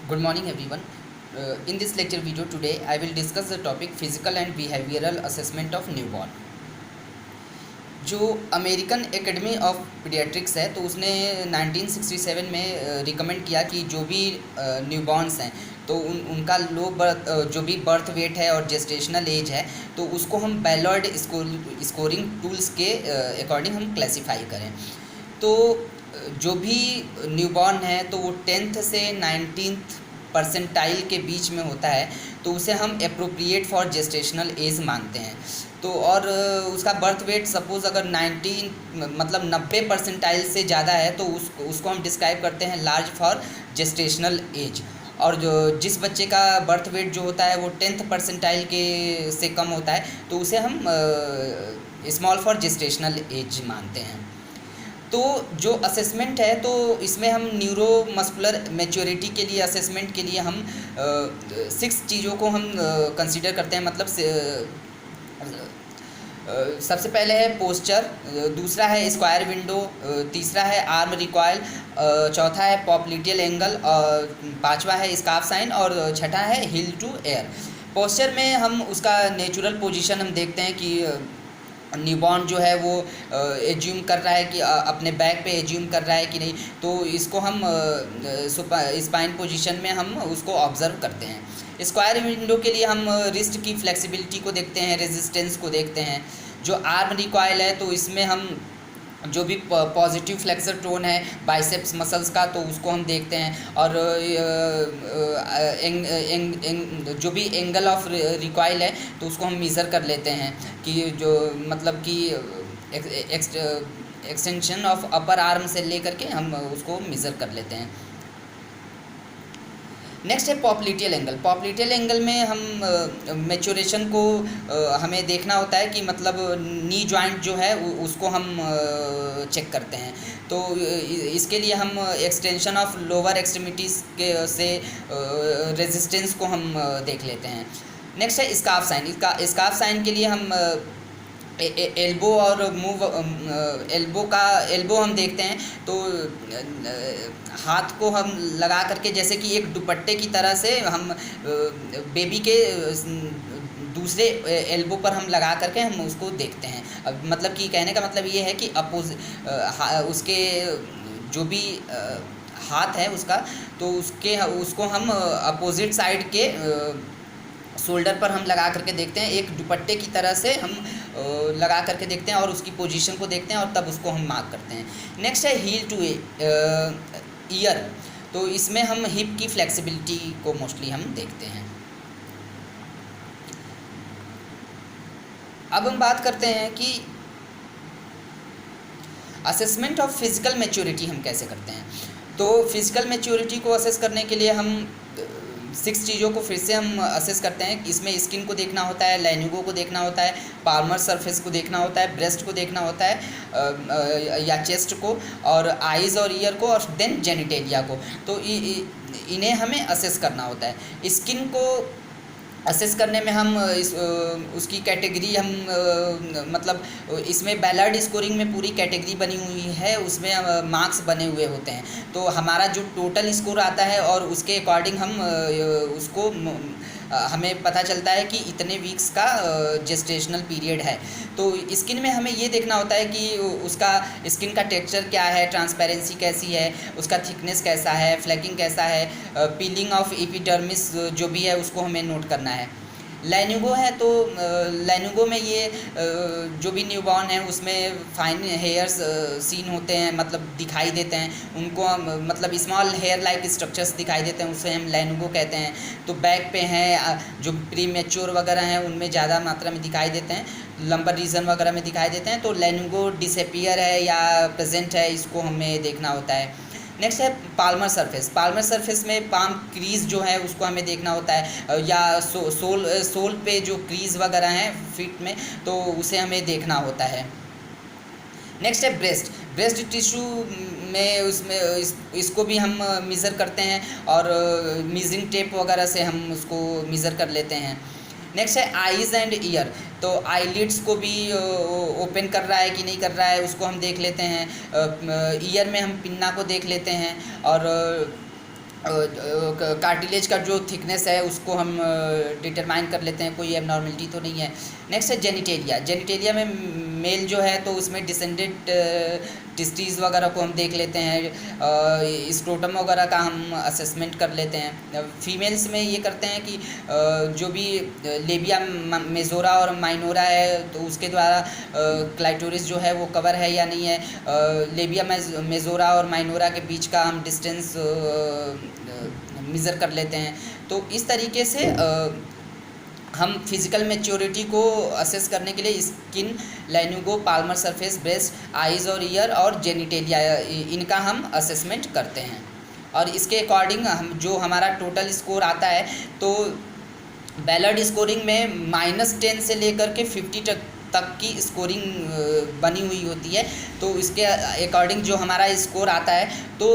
Good morning everyone. In this lecture video today I will discuss the topic physical and behavioral assessment of newborn. जो American academy of paediatrics है तो उसने 1967 में recommend किया कि जो भी न्यूबॉर्न्स हैं तो उनका लो बर्थ जो भी बर्थ वेट है और जेस्टेशनल एज है तो उसको हम बैलॉर्ड स्कोरिंग टूल्स के अकॉर्डिंग हम क्लासीफाई करें। तो जो भी न्यूबॉर्न है तो वो 10th से 19th परसेंटाइल के बीच में होता है तो उसे हम अप्रोप्रिएट फॉर जेस्टेशनल एज मानते हैं। तो और उसका बर्थ वेट सपोज़ अगर 90 परसेंटाइल से ज़्यादा है तो उसको हम डिस्क्राइब करते हैं लार्ज फॉर जेस्टेशनल एज। और जो जिस बच्चे का बर्थ वेट जो होता है वो 10th परसेंटाइल के से कम होता है तो उसे हम स्मॉल फॉर जेस्टेशनल एज मानते हैं। तो जो असेसमेंट है तो इसमें हम न्यूरो मस्कुलर मैच्योरिटी के लिए असेसमेंट के लिए हम 6 चीज़ों को हम कंसीडर करते हैं। मतलब सबसे पहले है पोस्चर, दूसरा है स्क्वायर विंडो, तीसरा है आर्म रिकॉयल, चौथा है पॉप्लिटियल एंगल, और पांचवा है स्कार्फ साइन और छठा है हिल टू एयर। पोस्चर में हम उसका नेचुरल पोजीशन हम देखते हैं कि न्यूबॉर्न जो है वो एज्यूम कर रहा है कि अपने बैक पे एज्यूम कर रहा है कि नहीं, तो इसको हम स्पाइन पोजीशन में हम उसको ऑब्ज़र्व करते हैं। स्क्वायर विंडो के लिए हम रिस्ट की फ्लेक्सिबिलिटी को देखते हैं, रेजिस्टेंस को देखते हैं। जो आर्म रिकॉयल है तो इसमें हम जो भी पॉजिटिव फ्लेक्सर टोन है बाइसेप्स मसल्स का तो उसको हम देखते हैं। और जो भी एंगल ऑफ रिकॉयल है तो उसको हम मेज़र कर लेते हैं कि जो मतलब कि एक्सटेंशन ऑफ अपर आर्म से लेकर के हम उसको मेज़र कर लेते हैं। नेक्स्ट है पॉप्लिटियल एंगल। पॉप्लिटियल एंगल में हम मैच्योरेशन को हमें देखना होता है कि मतलब नी जॉइंट जो है उसको हम चेक करते हैं। तो इसके लिए हम एक्सटेंशन ऑफ लोअर एक्सट्रीमिटीज़ के से रेजिस्टेंस को हम देख लेते हैं। नेक्स्ट है स्कार्फ साइन। स्कार्फ साइन के लिए हम एल्बो और एल्बो हम देखते हैं तो हाथ को हम लगा करके जैसे कि एक दुपट्टे की तरह से हम बेबी के दूसरे एल्बो पर हम लगा करके हम उसको देखते हैं। अब मतलब कि कहने का मतलब ये है कि उसके जो भी हाथ है उसका तो उसको हम अपोजिट साइड के शोल्डर पर हम लगा करके देखते हैं, एक दुपट्टे की तरह से हम लगा करके देखते हैं और उसकी पोजीशन को देखते हैं और तब उसको हम मार्क करते हैं। नेक्स्ट है हील टू ईयर। तो इसमें हम हिप की फ्लेक्सिबिलिटी को मोस्टली हम देखते हैं। अब हम बात करते हैं कि असेसमेंट ऑफ फिज़िकल मैच्योरिटी हम कैसे करते हैं। तो फिज़िकल मैच्योरिटी को असेस करने के लिए हम 6 चीज़ों को फिर से हम असेस करते हैं। इसमें स्किन को देखना होता है, लैनिगो को देखना होता है, पाल्मर सरफेस को देखना होता है, ब्रेस्ट को देखना होता है या चेस्ट को, और आइज़ और ईयर को, और देन जेनिटेलिया को। तो इन्हें हमें असेस करना होता है। स्किन को असेस करने में हम उसकी कैटेगरी हम मतलब इसमें बैलार्ड स्कोरिंग में पूरी कैटेगरी बनी हुई है, उसमें मार्क्स बने हुए होते हैं। तो हमारा जो टोटल स्कोर आता है और उसके अकॉर्डिंग हम उसको हमें पता चलता है कि इतने वीक्स का जेस्टेशनल पीरियड है। तो स्किन में हमें ये देखना होता है कि उसका स्किन का टेक्सचर क्या है, ट्रांसपेरेंसी कैसी है, उसका थिकनेस कैसा है, फ्लैकिंग कैसा है, पीलिंग ऑफ एपिडर्मिस जो भी है उसको हमें नोट करना है। लैनिगो है तो लैनिगो में ये जो भी न्यूबॉर्न है उसमें फाइन हेयर्स सीन होते हैं, मतलब दिखाई देते हैं उनको हम मतलब स्मॉल हेयर लाइक स्ट्रक्चर्स दिखाई देते हैं, उसे हम लैनिगो कहते हैं। तो बैक पे हैं जो प्री मैच्योर वगैरह हैं उनमें ज़्यादा मात्रा में दिखाई देते हैं, लंबर रीजन वगैरह में दिखाई देते हैं। तो लैनिगो डिसअपीयर है या प्रेजेंट है, इसको हमें देखना होता है। नेक्स्ट है पाल्मर सरफेस। पाल्मर सरफेस में पाम क्रीज जो है उसको हमें देखना होता है, या सोल पे जो क्रीज वगैरह हैं फीट में तो उसे हमें देखना होता है। नेक्स्ट है ब्रेस्ट टिश्यू में उसमें इसको भी हम मेज़र करते हैं और मीजरिंग टेप वगैरह से हम उसको मेज़र कर लेते हैं। नेक्स्ट है आईज़ एंड ईयर। तो आईलिड्स को भी ओपन कर रहा है कि नहीं कर रहा है उसको हम देख लेते हैं। ईयर में हम पिन्ना को देख लेते हैं और कार्टिलेज का जो थिकनेस है उसको हम डिटरमाइन कर लेते हैं, कोई एबनॉर्मलिटी तो नहीं है। नेक्स्ट है जेनिटेलिया। जेनिटेलिया में मेल जो है तो उसमें डिसेंडेड टिस्टीज़ वगैरह को हम देख लेते हैं, स्क्रोटम वगैरह का हम असेसमेंट कर लेते हैं। फीमेल्स में ये करते हैं कि जो भी लेबिया मेजोरा और माइनोरा है तो उसके द्वारा क्लाइटोरिस जो है वो कवर है या नहीं है, लेबिया मेजोरा और माइनोरा के बीच का हम डिस्टेंस मेज़र कर लेते हैं। तो इस तरीके से हम फिज़िकल मैच्योरिटी को असेस करने के लिए skin, lanugo, palmar surface, breast, eyes और ईयर और जेनिटेलिया, इनका हम असेसमेंट करते हैं। और इसके अकॉर्डिंग हम जो हमारा टोटल स्कोर आता है तो बैलर्ड स्कोरिंग में -10 से लेकर के 50 तक की स्कोरिंग बनी हुई होती है। तो इसके अकॉर्डिंग जो हमारा स्कोर आता है तो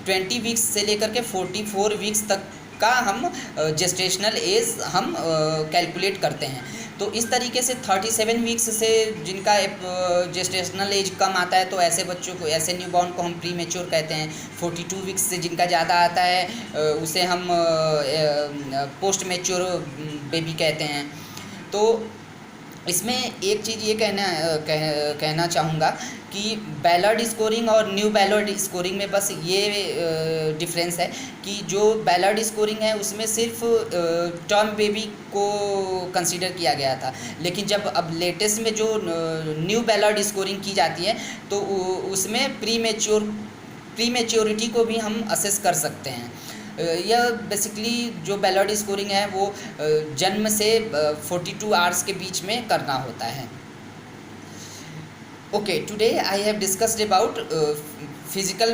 20 वीक्स से लेकर के 44 वीक्स तक का हम जेस्टेशनल एज हम कैलकुलेट करते हैं। तो इस तरीके से 37 वीक्स से जिनका जेस्टेशनल एज कम आता है तो ऐसे बच्चों को, ऐसे न्यूबॉर्न को हम प्री मैच्योर कहते हैं। 42 वीक्स से जिनका ज़्यादा आता है उसे हम पोस्ट मैच्योर बेबी कहते हैं। तो इसमें एक चीज़ ये कहना चाहूँगा कि बैलर्ड स्कोरिंग और न्यू बैलर्ड स्कोरिंग में बस ये डिफरेंस है कि जो बैलर्ड स्कोरिंग है उसमें सिर्फ टर्म बेबी को कंसीडर किया गया था, लेकिन जब अब लेटेस्ट में जो न्यू बैलर्ड स्कोरिंग की जाती है तो उसमें प्री मैच्योरिटी को भी हम असेस कर सकते हैं। यह बेसिकली जो बैलर्ड स्कोरिंग है वो जन्म से 42 आवर्स के बीच में करना होता है। Okay, today I have discussed about physical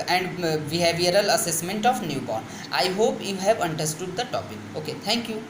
and behavioral assessment of newborn. I hope you have understood the topic. Okay, thank you.